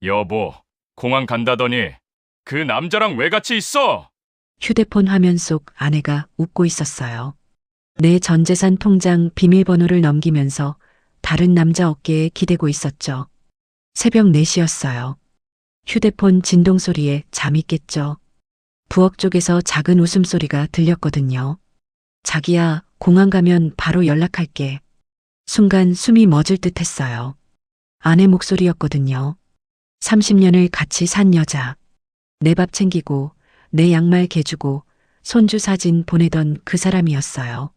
여보, 공항 간다더니 그 남자랑 왜 같이 있어? 휴대폰 화면 속 아내가 웃고 있었어요. 내 전 재산 통장 비밀번호를 넘기면서 다른 남자 어깨에 기대고 있었죠. 새벽 4시였어요. 휴대폰 진동 소리에 잠이 깼죠. 부엌 쪽에서 작은 웃음소리가 들렸거든요. 자기야, 공항 가면 바로 연락할게. 순간 숨이 멎을 듯 했어요. 아내 목소리였거든요. 30년을 같이 산 여자. 내 밥 챙기고, 내 양말 개주고, 손주 사진 보내던 그 사람이었어요.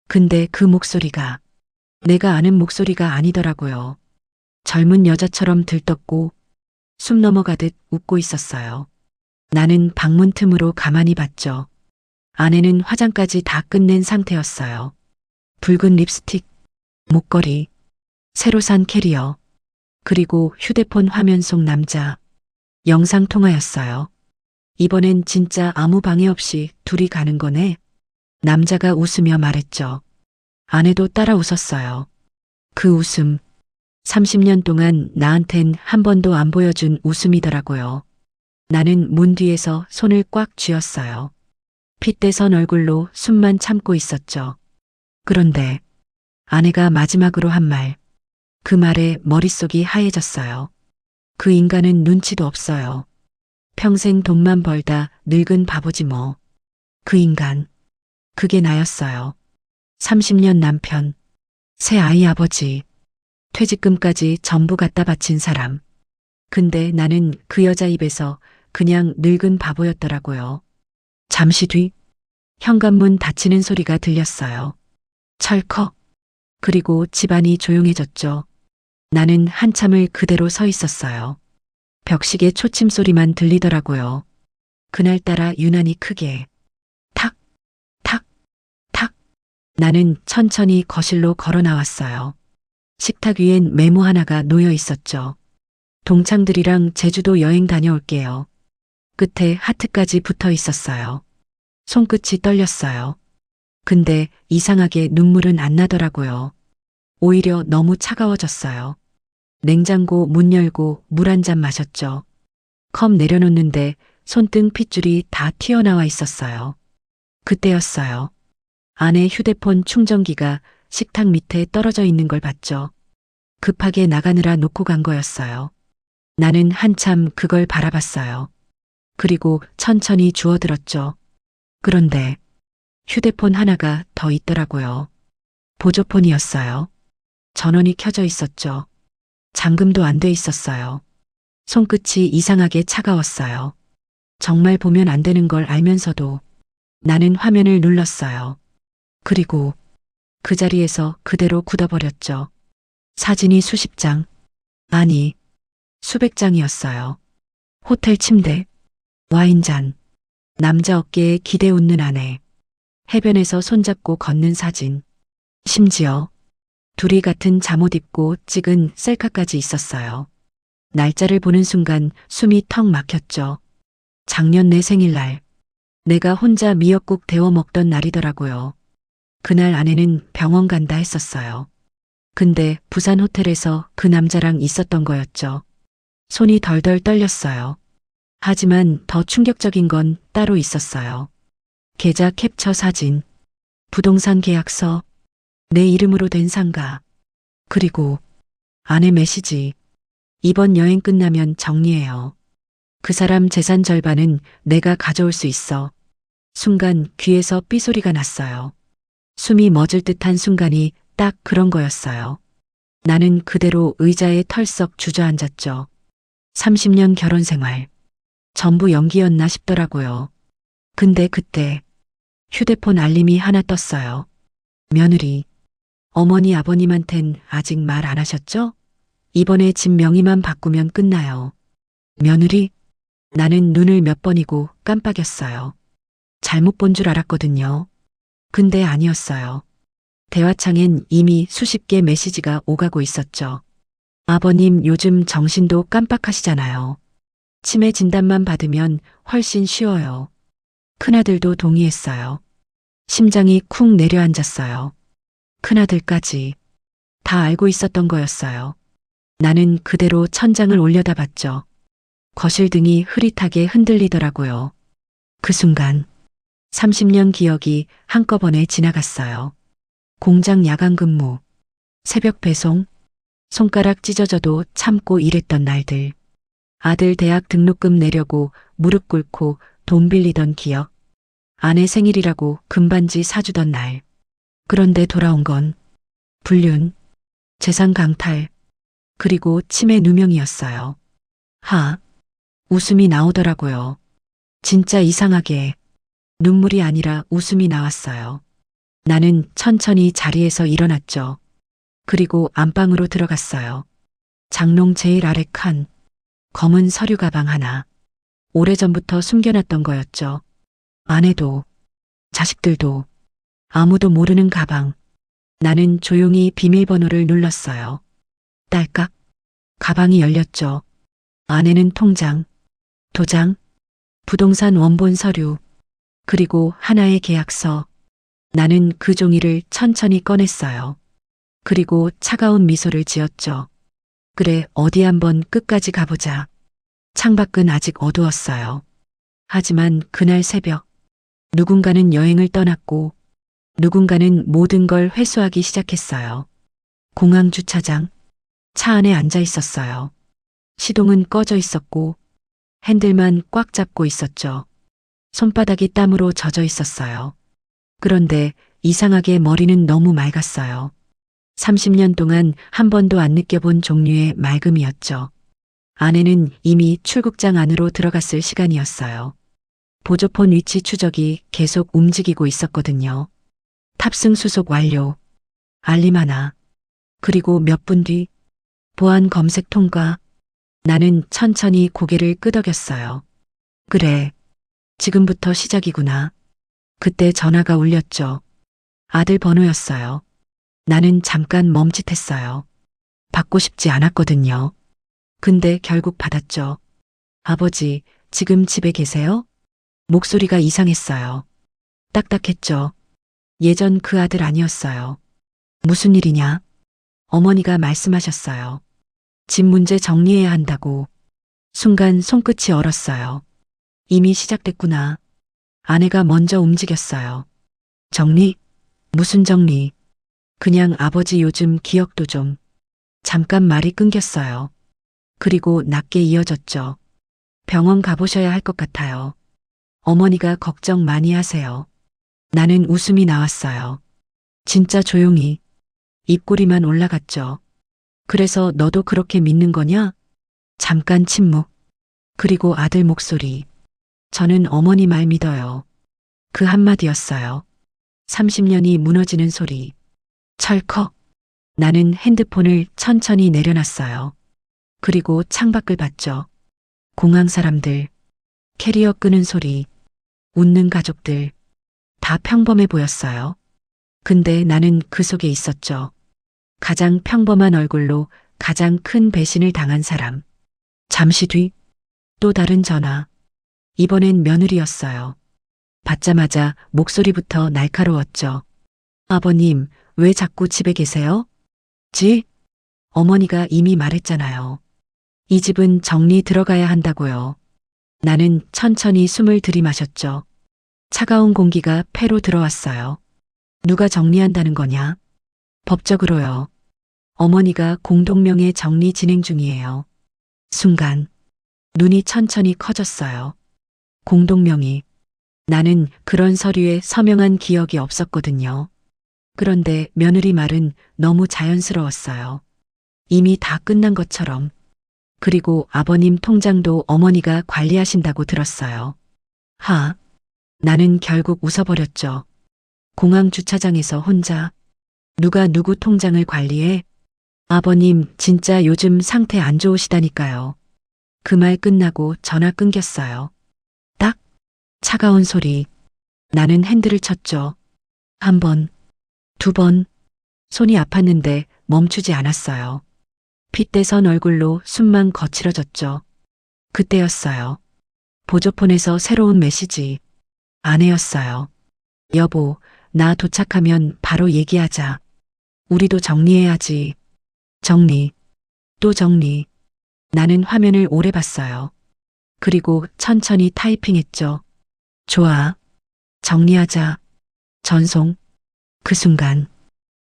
근데 그 목소리가 내가 아는 목소리가 아니더라고요. 젊은 여자처럼 들떴고 숨 넘어가듯 웃고 있었어요. 나는 방문 틈으로 가만히 봤죠. 아내는 화장까지 다 끝낸 상태였어요. 붉은 립스틱, 목걸이, 새로 산 캐리어, 그리고 휴대폰 화면 속 남자. 영상 통화였어요. 이번엔 진짜 아무 방해 없이 둘이 가는 거네. 남자가 웃으며 말했죠. 아내도 따라 웃었어요. 그 웃음, 30년 동안 나한텐 한 번도 안 보여준 웃음이더라고요. 나는 문 뒤에서 손을 꽉 쥐었어요. 핏대선 얼굴로 숨만 참고 있었죠. 그런데 아내가 마지막으로 한 말, 그 말에 머릿속이 하얘졌어요. 그 인간은 눈치도 없어요. 평생 돈만 벌다 늙은 바보지 뭐. 그 인간, 그게 나였어요. 30년 남편, 새 아이 아버지, 퇴직금까지 전부 갖다 바친 사람. 근데 나는 그 여자 입에서 그냥 늙은 바보였더라고요. 잠시 뒤 현관문 닫히는 소리가 들렸어요. 철컥. 그리고 집안이 조용해졌죠. 나는 한참을 그대로 서 있었어요. 벽시계 초침 소리만 들리더라고요. 그날따라 유난히 크게. 탁, 탁, 탁. 나는 천천히 거실로 걸어 나왔어요. 식탁 위엔 메모 하나가 놓여 있었죠. 동창들이랑 제주도 여행 다녀올게요. 끝에 하트까지 붙어 있었어요. 손끝이 떨렸어요. 근데 이상하게 눈물은 안 나더라고요. 오히려 너무 차가워졌어요. 냉장고 문 열고 물 한 잔 마셨죠. 컵 내려놓는데 손등 핏줄이 다 튀어나와 있었어요. 그때였어요. 아내 휴대폰 충전기가 식탁 밑에 떨어져 있는 걸 봤죠. 급하게 나가느라 놓고 간 거였어요. 나는 한참 그걸 바라봤어요. 그리고 천천히 주워들었죠. 그런데 휴대폰 하나가 더 있더라고요. 보조폰이었어요. 전원이 켜져 있었죠. 잠금도 안 돼 있었어요. 손끝이 이상하게 차가웠어요. 정말 보면 안 되는 걸 알면서도 나는 화면을 눌렀어요. 그리고 그 자리에서 그대로 굳어버렸죠. 사진이 수십 장, 아니, 수백 장이었어요. 호텔 침대, 와인잔, 남자 어깨에 기대 웃는 아내, 해변에서 손잡고 걷는 사진, 심지어 둘이 같은 잠옷 입고 찍은 셀카까지 있었어요. 날짜를 보는 순간 숨이 턱 막혔죠. 작년 내 생일날, 내가 혼자 미역국 데워 먹던 날이더라고요. 그날 아내는 병원 간다 했었어요. 근데 부산 호텔에서 그 남자랑 있었던 거였죠. 손이 덜덜 떨렸어요. 하지만 더 충격적인 건 따로 있었어요. 계좌 캡처 사진, 부동산 계약서, 내 이름으로 된 상가, 그리고 아내 메시지. 이번 여행 끝나면 정리해요. 그 사람 재산 절반은 내가 가져올 수 있어. 순간 귀에서 삐소리가 났어요. 숨이 멎을 듯한 순간이 딱 그런 거였어요. 나는 그대로 의자에 털썩 주저앉았죠. 30년 결혼 생활. 전부 연기였나 싶더라고요. 근데 그때 휴대폰 알림이 하나 떴어요. 며느리. 어머니 아버님한텐 아직 말 안 하셨죠? 이번에 집 명의만 바꾸면 끝나요. 며느리? 나는 눈을 몇 번이고 깜빡였어요. 잘못 본 줄 알았거든요. 근데 아니었어요. 대화창엔 이미 수십 개 메시지가 오가고 있었죠. 아버님 요즘 정신도 깜빡하시잖아요. 치매 진단만 받으면 훨씬 쉬워요. 큰아들도 동의했어요. 심장이 쿵 내려앉았어요. 큰아들까지 다 알고 있었던 거였어요. 나는 그대로 천장을 올려다봤죠. 거실 등이 흐릿하게 흔들리더라고요. 그 순간 30년 기억이 한꺼번에 지나갔어요. 공장 야간 근무, 새벽 배송, 손가락 찢어져도 참고 일했던 날들. 아들 대학 등록금 내려고 무릎 꿇고 돈 빌리던 기억. 아내 생일이라고 금반지 사주던 날. 그런데 돌아온 건 불륜, 재산 강탈, 그리고 치매 누명이었어요. 웃음이 나오더라고요. 진짜 이상하게 눈물이 아니라 웃음이 나왔어요. 나는 천천히 자리에서 일어났죠. 그리고 안방으로 들어갔어요. 장롱 제일 아래 칸, 검은 서류 가방 하나. 오래전부터 숨겨놨던 거였죠. 아내도, 자식들도, 아무도 모르는 가방. 나는 조용히 비밀번호를 눌렀어요. 딸깍. 가방이 열렸죠. 안에는 통장, 도장, 부동산 원본 서류, 그리고 하나의 계약서. 나는 그 종이를 천천히 꺼냈어요. 그리고 차가운 미소를 지었죠. 그래, 어디 한번 끝까지 가보자. 창밖은 아직 어두웠어요. 하지만 그날 새벽, 누군가는 여행을 떠났고, 누군가는 모든 걸 회수하기 시작했어요. 공항 주차장, 차 안에 앉아 있었어요. 시동은 꺼져 있었고, 핸들만 꽉 잡고 있었죠. 손바닥이 땀으로 젖어 있었어요. 그런데 이상하게 머리는 너무 맑았어요. 30년 동안 한 번도 안 느껴본 종류의 맑음이었죠. 아내는 이미 출국장 안으로 들어갔을 시간이었어요. 보조폰 위치 추적이 계속 움직이고 있었거든요. 탑승 수속 완료. 알림 하나. 그리고 몇 분 뒤 보안 검색 통과. 나는 천천히 고개를 끄덕였어요. 그래. 지금부터 시작이구나. 그때 전화가 울렸죠. 아들 번호였어요. 나는 잠깐 멈칫했어요. 받고 싶지 않았거든요. 근데 결국 받았죠. 아버지, 지금 집에 계세요? 목소리가 이상했어요. 딱딱했죠. 예전 그 아들 아니었어요. 무슨 일이냐? 어머니가 말씀하셨어요. 집 문제 정리해야 한다고. 순간 손끝이 얼었어요. 이미 시작됐구나. 아내가 먼저 움직였어요. 정리? 무슨 정리? 그냥 아버지 요즘 기억도 좀. 잠깐 말이 끊겼어요. 그리고 낮게 이어졌죠. 병원 가보셔야 할 것 같아요. 어머니가 걱정 많이 하세요. 나는 웃음이 나왔어요. 진짜 조용히. 입꼬리만 올라갔죠. 그래서 너도 그렇게 믿는 거냐? 잠깐 침묵. 그리고 아들 목소리. 저는 어머니 말 믿어요. 그 한마디였어요. 30년이 무너지는 소리. 철컥. 나는 핸드폰을 천천히 내려놨어요. 그리고 창밖을 봤죠. 공항 사람들, 캐리어 끄는 소리, 웃는 가족들, 다 평범해 보였어요. 근데 나는 그 속에 있었죠. 가장 평범한 얼굴로 가장 큰 배신을 당한 사람. 잠시 뒤, 또 다른 전화. 이번엔 며느리였어요. 받자마자 목소리부터 날카로웠죠. 아버님, 왜 자꾸 집에 계세요? 어머니가 이미 말했잖아요. 이 집은 정리 들어가야 한다고요. 나는 천천히 숨을 들이마셨죠. 차가운 공기가 폐로 들어왔어요. 누가 정리한다는 거냐? 법적으로요. 어머니가 공동명의 정리 진행 중이에요. 순간 눈이 천천히 커졌어요. 공동명의. 나는 그런 서류에 서명한 기억이 없었거든요. 그런데 며느리 말은 너무 자연스러웠어요. 이미 다 끝난 것처럼. 그리고 아버님 통장도 어머니가 관리하신다고 들었어요. 나는 결국 웃어버렸죠. 공항 주차장에서 혼자. 누가 누구 통장을 관리해? 아버님 진짜 요즘 상태 안 좋으시다니까요. 그 말 끝나고 전화 끊겼어요. 딱 차가운 소리. 나는 핸들을 쳤죠. 한 번, 두 번. 손이 아팠는데 멈추지 않았어요. 핏대선 얼굴로 숨만 거칠어졌죠. 그때였어요. 보조폰에서 새로운 메시지. 아내였어요. 여보, 나 도착하면 바로 얘기하자. 우리도 정리해야지. 정리. 또 정리. 나는 화면을 오래 봤어요. 그리고 천천히 타이핑했죠. 좋아. 정리하자. 전송. 그 순간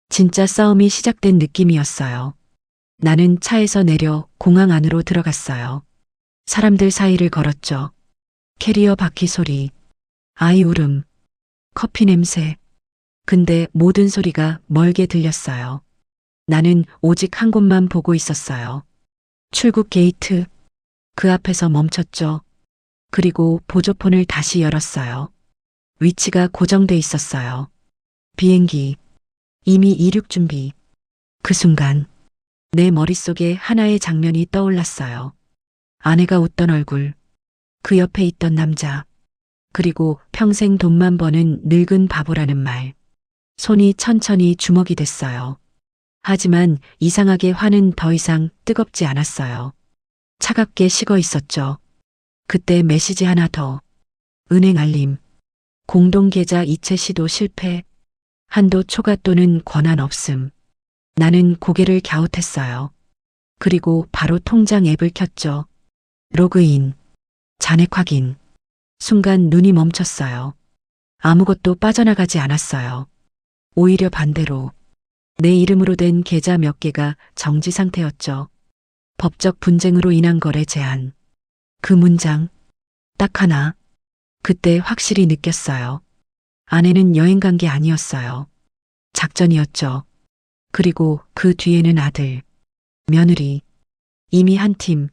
진짜 싸움이 시작된 느낌이었어요. 나는 차에서 내려 공항 안으로 들어갔어요. 사람들 사이를 걸었죠. 캐리어 바퀴 소리, 아이 울음, 커피 냄새. 근데 모든 소리가 멀게 들렸어요. 나는 오직 한 곳만 보고 있었어요. 출국 게이트. 그 앞에서 멈췄죠. 그리고 보조폰을 다시 열었어요. 위치가 고정돼 있었어요. 비행기. 이미 이륙 준비. 그 순간 내 머릿속에 하나의 장면이 떠올랐어요. 아내가 웃던 얼굴. 그 옆에 있던 남자. 그리고 평생 돈만 버는 늙은 바보라는 말. 손이 천천히 주먹이 됐어요. 하지만 이상하게 화는 더 이상 뜨겁지 않았어요. 차갑게 식어 있었죠. 그때 메시지 하나 더. 은행 알림. 공동계좌 이체 시도 실패. 한도 초과 또는 권한 없음. 나는 고개를 갸웃했어요. 그리고 바로 통장 앱을 켰죠. 로그인. 잔액 확인. 순간 눈이 멈췄어요. 아무것도 빠져나가지 않았어요. 오히려 반대로 내 이름으로 된 계좌 몇 개가 정지 상태였죠. 법적 분쟁으로 인한 거래 제한. 그 문장. 딱 하나. 그때 확실히 느꼈어요. 아내는 여행 간 게 아니었어요. 작전이었죠. 그리고 그 뒤에는 아들, 며느리, 이미 한 팀.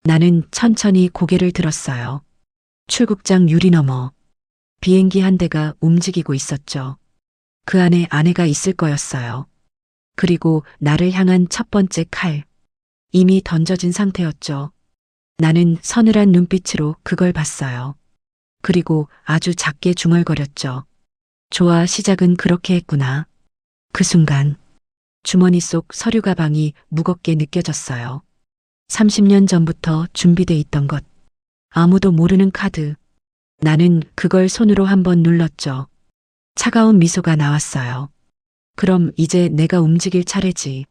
나는 천천히 고개를 들었어요. 출국장 유리 너머 비행기 한 대가 움직이고 있었죠. 그 안에 아내가 있을 거였어요. 그리고 나를 향한 첫 번째 칼. 이미 던져진 상태였죠. 나는 서늘한 눈빛으로 그걸 봤어요. 그리고 아주 작게 중얼거렸죠. 좋아, 시작은 그렇게 했구나. 그 순간 주머니 속 서류 가방이 무겁게 느껴졌어요. 30년 전부터 준비돼 있던 것. 아무도 모르는 카드. 나는 그걸 손으로 한번 눌렀죠. 차가운 미소가 나왔어요. 그럼 이제 내가 움직일 차례지.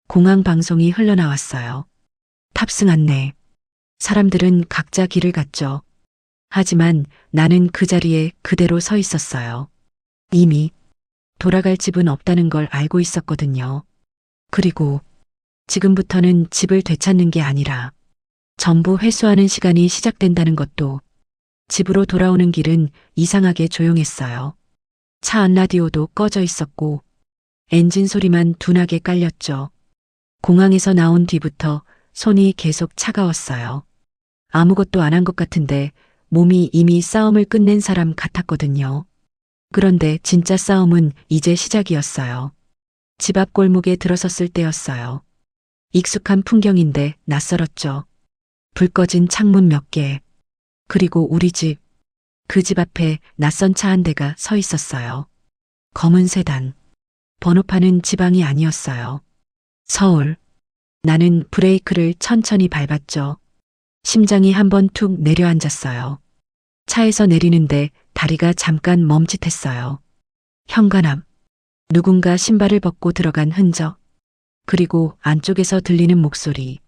공항 방송이 흘러나왔어요. 탑승 안내. 사람들은 각자 길을 갔죠. 하지만 나는 그 자리에 그대로 서 있었어요. 이미 돌아갈 집은 없다는 걸 알고 있었거든요. 그리고 지금부터는 집을 되찾는 게 아니라 전부 회수하는 시간이 시작된다는 것도. 집으로 돌아오는 길은 이상하게 조용했어요. 차 안 라디오도 꺼져 있었고 엔진 소리만 둔하게 깔렸죠. 공항에서 나온 뒤부터 손이 계속 차가웠어요. 아무것도 안 한 것 같은데 몸이 이미 싸움을 끝낸 사람 같았거든요. 그런데 진짜 싸움은 이제 시작이었어요. 집 앞 골목에 들어섰을 때였어요. 익숙한 풍경인데 낯설었죠. 불 꺼진 창문 몇 개. 그리고 우리 집. 그 집 앞에 낯선 차 한 대가 서 있었어요. 검은 세단. 번호판은 지방이 아니었어요. 서울. 나는 브레이크를 천천히 밟았죠. 심장이 한번 툭 내려앉았어요. 차에서 내리는데 다리가 잠깐 멈칫했어요. 현관앞. 누군가 신발을 벗고 들어간 흔적. 그리고 안쪽에서 들리는 목소리.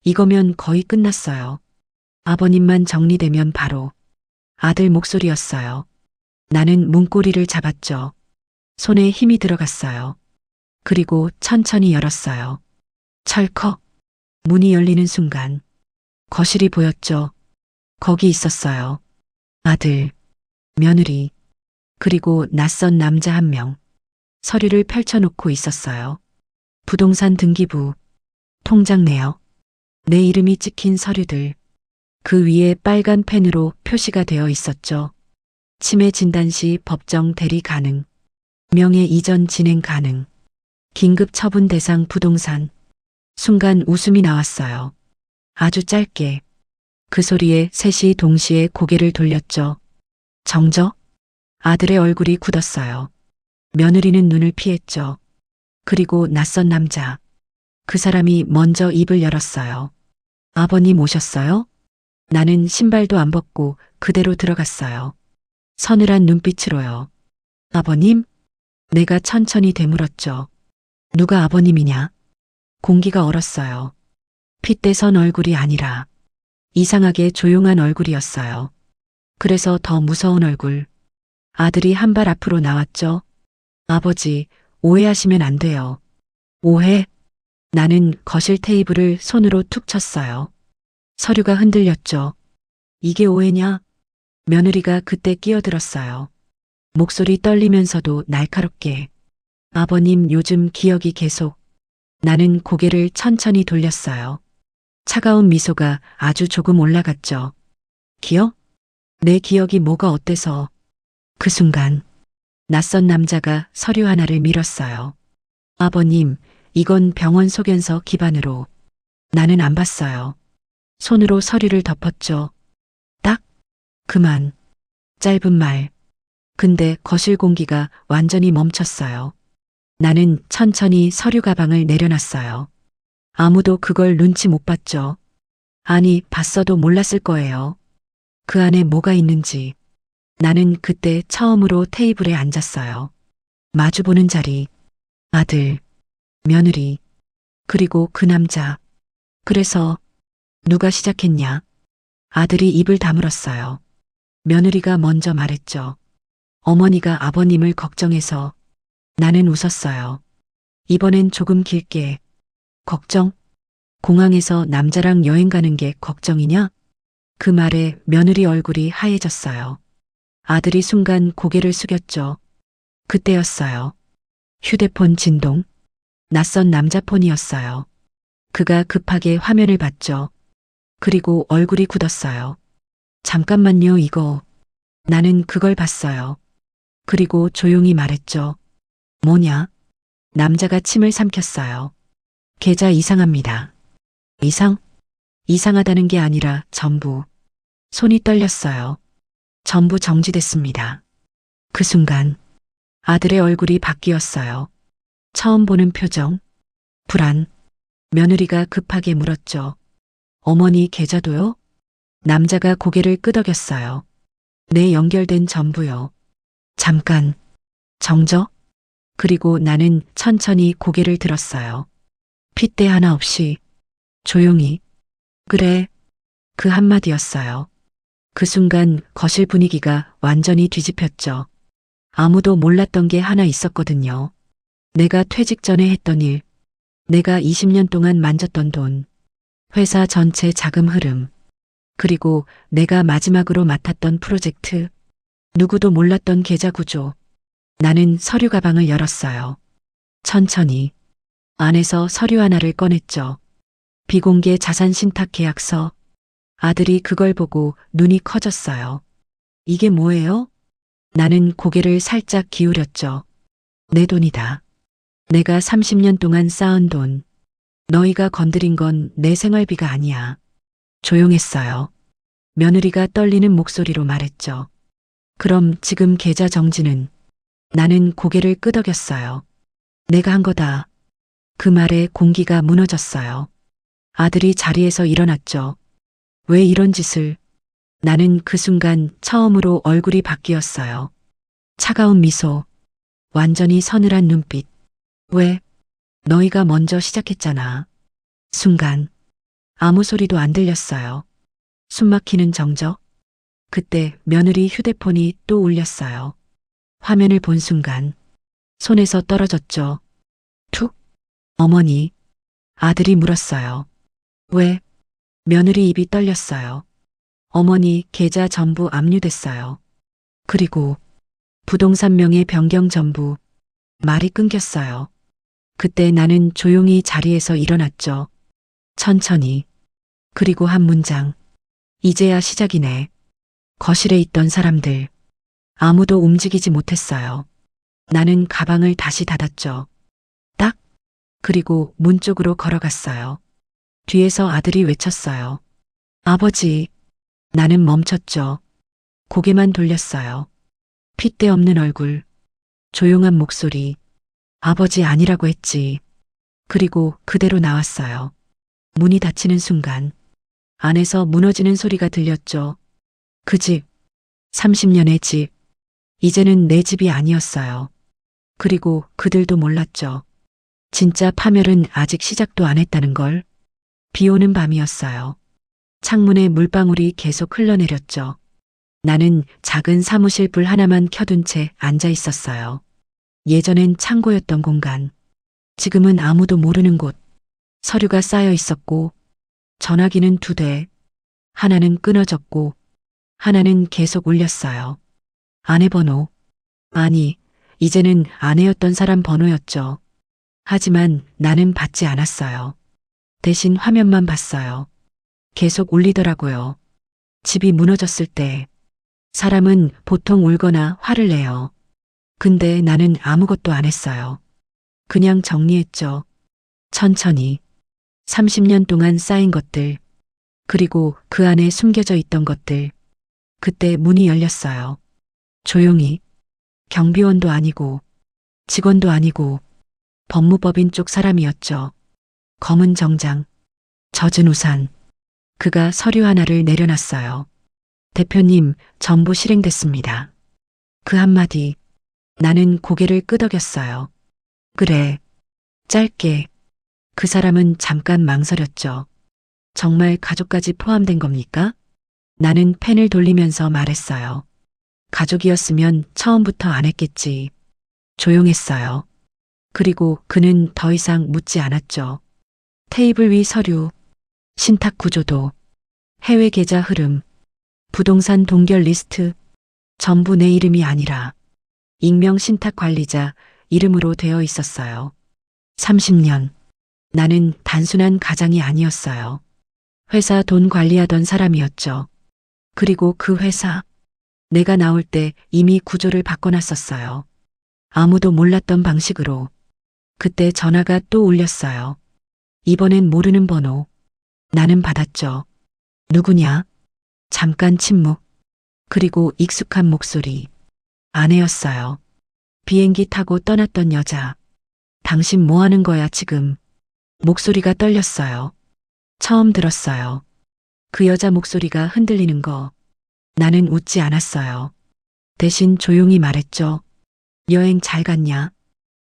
이거면 거의 끝났어요. 아버님만 정리되면 바로. 아들 목소리였어요. 나는 문고리를 잡았죠. 손에 힘이 들어갔어요. 그리고 천천히 열었어요. 철컥. 문이 열리는 순간 거실이 보였죠. 거기 있었어요. 아들, 며느리, 그리고 낯선 남자 한 명. 서류를 펼쳐놓고 있었어요. 부동산 등기부, 통장 내역, 내 이름이 찍힌 서류들. 그 위에 빨간 펜으로 표시가 되어 있었죠. 치매 진단 시 법정 대리 가능. 명예 이전 진행 가능. 긴급 처분 대상 부동산. 순간 웃음이 나왔어요. 아주 짧게. 그 소리에 셋이 동시에 고개를 돌렸죠. 정적? 아들의 얼굴이 굳었어요. 며느리는 눈을 피했죠. 그리고 낯선 남자. 그 사람이 먼저 입을 열었어요. 아버님 오셨어요? 나는 신발도 안 벗고 그대로 들어갔어요. 서늘한 눈빛으로요. 아버님? 내가 천천히 되물었죠. 누가 아버님이냐? 공기가 얼었어요. 핏대 선 얼굴이 아니라 이상하게 조용한 얼굴이었어요. 그래서 더 무서운 얼굴. 아들이 한 발 앞으로 나왔죠. 아버지, 오해하시면 안 돼요. 오해? 나는 거실 테이블을 손으로 툭 쳤어요. 서류가 흔들렸죠. 이게 오해냐? 며느리가 그때 끼어들었어요. 목소리 떨리면서도 날카롭게. 아버님, 요즘 기억이 계속. 나는 고개를 천천히 돌렸어요. 차가운 미소가 아주 조금 올라갔죠. 기억? 내 기억이 뭐가 어때서? 그 순간 낯선 남자가 서류 하나를 밀었어요. 아버님, 이건 병원 소견서 기반으로. 나는 안 봤어요. 손으로 서류를 덮었죠. 딱, 그만. 짧은 말. 근데 거실 공기가 완전히 멈췄어요. 나는 천천히 서류 가방을 내려놨어요. 아무도 그걸 눈치 못 봤죠. 아니, 봤어도 몰랐을 거예요. 그 안에 뭐가 있는지. 나는 그때 처음으로 테이블에 앉았어요. 마주보는 자리. 아들, 며느리, 그리고 그 남자. 그래서 누가 시작했냐? 아들이 입을 다물었어요. 며느리가 먼저 말했죠. 어머니가 아버님을 걱정해서. 나는 웃었어요. 이번엔 조금 길게. 걱정? 공항에서 남자랑 여행 가는 게 걱정이냐? 그 말에 며느리 얼굴이 하얘졌어요. 아들이 순간 고개를 숙였죠. 그때였어요. 휴대폰 진동. 낯선 남자 폰이었어요. 그가 급하게 화면을 봤죠. 그리고 얼굴이 굳었어요. 잠깐만요, 이거. 나는 그걸 봤어요. 그리고 조용히 말했죠. 뭐냐? 남자가 침을 삼켰어요. 계좌 이상합니다. 이상? 이상하다는 게 아니라 전부. 손이 떨렸어요. 전부 정지됐습니다. 그 순간 아들의 얼굴이 바뀌었어요. 처음 보는 표정, 불안. 며느리가 급하게 물었죠. 어머니 계좌도요? 남자가 고개를 끄덕였어요. 네, 연결된 전부요. 잠깐. 정적? 그리고 나는 천천히 고개를 들었어요. 핏대 하나 없이 조용히. 그래. 그 한마디였어요. 그 순간 거실 분위기가 완전히 뒤집혔죠. 아무도 몰랐던 게 하나 있었거든요. 내가 퇴직 전에 했던 일. 내가 20년 동안 만졌던 돈. 회사 전체 자금 흐름. 그리고 내가 마지막으로 맡았던 프로젝트. 누구도 몰랐던 계좌 구조. 나는 서류 가방을 열었어요. 천천히. 안에서 서류 하나를 꺼냈죠. 비공개 자산 신탁 계약서. 아들이 그걸 보고 눈이 커졌어요. 이게 뭐예요? 나는 고개를 살짝 기울였죠. 내 돈이다. 내가 30년 동안 쌓은 돈. 너희가 건드린 건 내 생활비가 아니야. 조용했어요. 며느리가 떨리는 목소리로 말했죠. 그럼 지금 계좌 정지는? 나는 고개를 끄덕였어요. 내가 한 거다. 그 말에 공기가 무너졌어요. 아들이 자리에서 일어났죠. 왜 이런 짓을? 나는 그 순간 처음으로 얼굴이 바뀌었어요. 차가운 미소, 완전히 서늘한 눈빛. 왜? 너희가 먼저 시작했잖아. 순간 아무 소리도 안 들렸어요. 숨막히는 정적. 그때 며느리 휴대폰이 또 울렸어요. 화면을 본 순간 손에서 떨어졌죠. 툭. 어머니. 아들이 물었어요. 왜? 며느리 입이 떨렸어요. 어머니 계좌 전부 압류됐어요. 그리고 부동산 명의 변경 전부. 말이 끊겼어요. 그때 나는 조용히 자리에서 일어났죠. 천천히. 그리고 한 문장. 이제야 시작이네. 거실에 있던 사람들. 아무도 움직이지 못했어요. 나는 가방을 다시 닫았죠. 딱. 그리고 문 쪽으로 걸어갔어요. 뒤에서 아들이 외쳤어요. 아버지. 나는 멈췄죠. 고개만 돌렸어요. 핏대 없는 얼굴. 조용한 목소리. 아버지 아니라고 했지. 그리고 그대로 나왔어요. 문이 닫히는 순간 안에서 무너지는 소리가 들렸죠. 그 집. 30년의 집. 이제는 내 집이 아니었어요. 그리고 그들도 몰랐죠. 진짜 파멸은 아직 시작도 안 했다는 걸. 비 오는 밤이었어요. 창문에 물방울이 계속 흘러내렸죠. 나는 작은 사무실 불 하나만 켜둔 채 앉아 있었어요. 예전엔 창고였던 공간. 지금은 아무도 모르는 곳. 서류가 쌓여 있었고, 전화기는 2대. 하나는 끊어졌고, 하나는 계속 울렸어요. 아내 번호. 아니, 이제는 아내였던 사람 번호였죠. 하지만 나는 받지 않았어요. 대신 화면만 봤어요. 계속 울리더라고요. 집이 무너졌을 때 사람은 보통 울거나 화를 내요. 근데 나는 아무것도 안 했어요. 그냥 정리했죠. 천천히. 30년 동안 쌓인 것들, 그리고 그 안에 숨겨져 있던 것들. 그때 문이 열렸어요. 조용히. 경비원도 아니고, 직원도 아니고, 법무법인 쪽 사람이었죠. 검은 정장, 젖은 우산. 그가 서류 하나를 내려놨어요. 대표님, 전부 실행됐습니다. 그 한마디, 나는 고개를 끄덕였어요. 그래. 짧게. 그 사람은 잠깐 망설였죠. 정말 가족까지 포함된 겁니까? 나는 펜을 돌리면서 말했어요. 가족이었으면 처음부터 안 했겠지. 조용했어요. 그리고 그는 더 이상 묻지 않았죠. 테이블 위 서류, 신탁 구조도, 해외 계좌 흐름, 부동산 동결 리스트, 전부 내 이름이 아니라 익명 신탁 관리자 이름으로 되어 있었어요. 30년. 나는 단순한 가장이 아니었어요. 회사 돈 관리하던 사람이었죠. 그리고 그 회사, 내가 나올 때 이미 구조를 바꿔놨었어요. 아무도 몰랐던 방식으로. 그때 전화가 또 울렸어요. 이번엔 모르는 번호. 나는 받았죠. 누구냐? 잠깐 침묵. 그리고 익숙한 목소리. 아내였어요. 비행기 타고 떠났던 여자. 당신 뭐 하는 거야 지금? 목소리가 떨렸어요. 처음 들었어요. 그 여자 목소리가 흔들리는 거. 나는 웃지 않았어요. 대신 조용히 말했죠. 여행 잘 갔냐?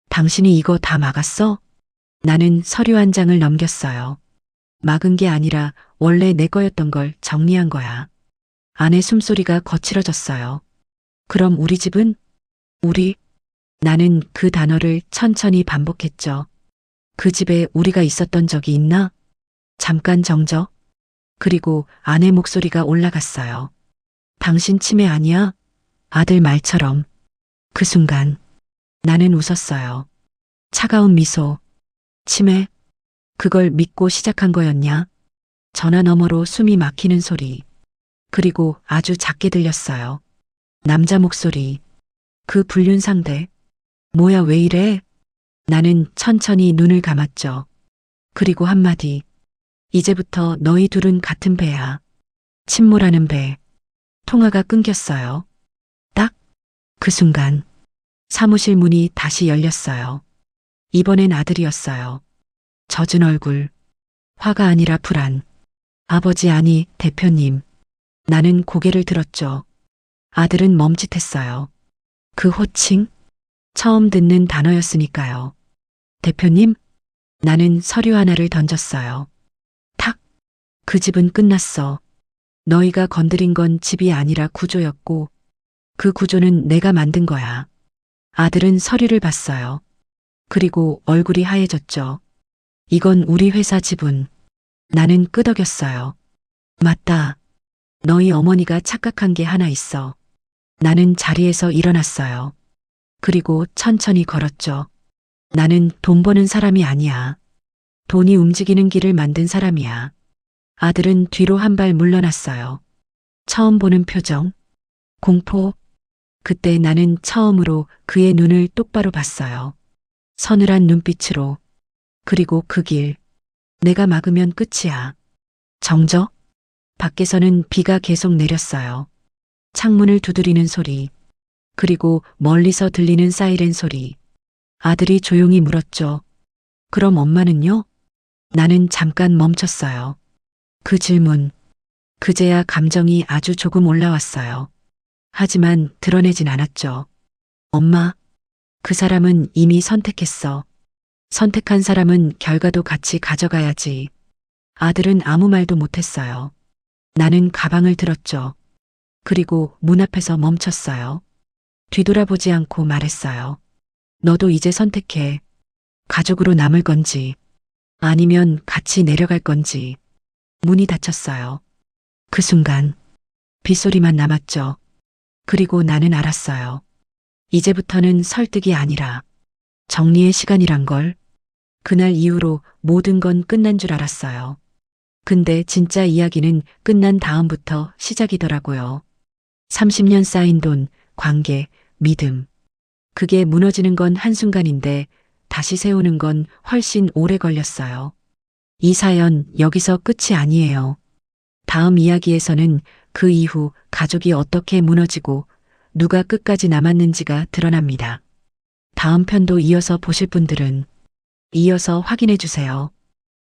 당신이 이거 다 막았어? 나는 서류 한 장을 넘겼어요. 막은 게 아니라 원래 내 거였던 걸 정리한 거야. 아내 숨소리가 거칠어졌어요. 그럼 우리 집은? 우리? 나는 그 단어를 천천히 반복했죠. 그 집에 우리가 있었던 적이 있나? 잠깐 정적. 그리고 아내 목소리가 올라갔어요. 당신 치매 아니야? 아들 말처럼. 그 순간 나는 웃었어요. 차가운 미소. 치매? 그걸 믿고 시작한 거였냐? 전화 너머로 숨이 막히는 소리. 그리고 아주 작게 들렸어요. 남자 목소리. 그 불륜 상대. 뭐야 왜 이래? 나는 천천히 눈을 감았죠. 그리고 한마디. 이제부터 너희 둘은 같은 배야. 침몰하는 배. 통화가 끊겼어요. 딱 그 순간 사무실 문이 다시 열렸어요. 이번엔 아들이었어요. 젖은 얼굴. 화가 아니라 불안. 아버지 아니 대표님. 나는 고개를 들었죠. 아들은 멈칫했어요. 그 호칭? 처음 듣는 단어였으니까요. 대표님? 나는 서류 하나를 던졌어요. 탁! 그 집은 끝났어. 너희가 건드린 건 집이 아니라 구조였고, 그 구조는 내가 만든 거야. 아들은 서류를 봤어요. 그리고 얼굴이 하얘졌죠. 이건 우리 회사 지분. 나는 끄덕였어요. 맞다. 너희 어머니가 착각한 게 하나 있어. 나는 자리에서 일어났어요. 그리고 천천히 걸었죠. 나는 돈 버는 사람이 아니야. 돈이 움직이는 길을 만든 사람이야. 아들은 뒤로 한 발 물러났어요. 처음 보는 표정. 공포. 그때 나는 처음으로 그의 눈을 똑바로 봤어요. 서늘한 눈빛으로. 그리고 그 길. 내가 막으면 끝이야. 정적? 밖에서는 비가 계속 내렸어요. 창문을 두드리는 소리. 그리고 멀리서 들리는 사이렌 소리. 아들이 조용히 물었죠. 그럼 엄마는요? 나는 잠깐 멈췄어요. 그 질문. 그제야 감정이 아주 조금 올라왔어요. 하지만 드러내진 않았죠. 엄마, 그 사람은 이미 선택했어. 선택한 사람은 결과도 같이 가져가야지. 아들은 아무 말도 못했어요. 나는 가방을 들었죠. 그리고 문 앞에서 멈췄어요. 뒤돌아보지 않고 말했어요. 너도 이제 선택해. 가족으로 남을 건지, 아니면 같이 내려갈 건지. 문이 닫혔어요. 그 순간, 빗소리만 남았죠. 그리고 나는 알았어요. 이제부터는 설득이 아니라 정리의 시간이란 걸. 그날 이후로 모든 건 끝난 줄 알았어요. 근데 진짜 이야기는 끝난 다음부터 시작이더라고요. 30년 쌓인 돈, 관계, 믿음. 그게 무너지는 건 한순간인데 다시 세우는 건 훨씬 오래 걸렸어요. 이 사연 여기서 끝이 아니에요. 다음 이야기에서는 그 이후 가족이 어떻게 무너지고 누가 끝까지 남았는지가 드러납니다. 다음 편도 이어서 보실 분들은 이어서 확인해 주세요.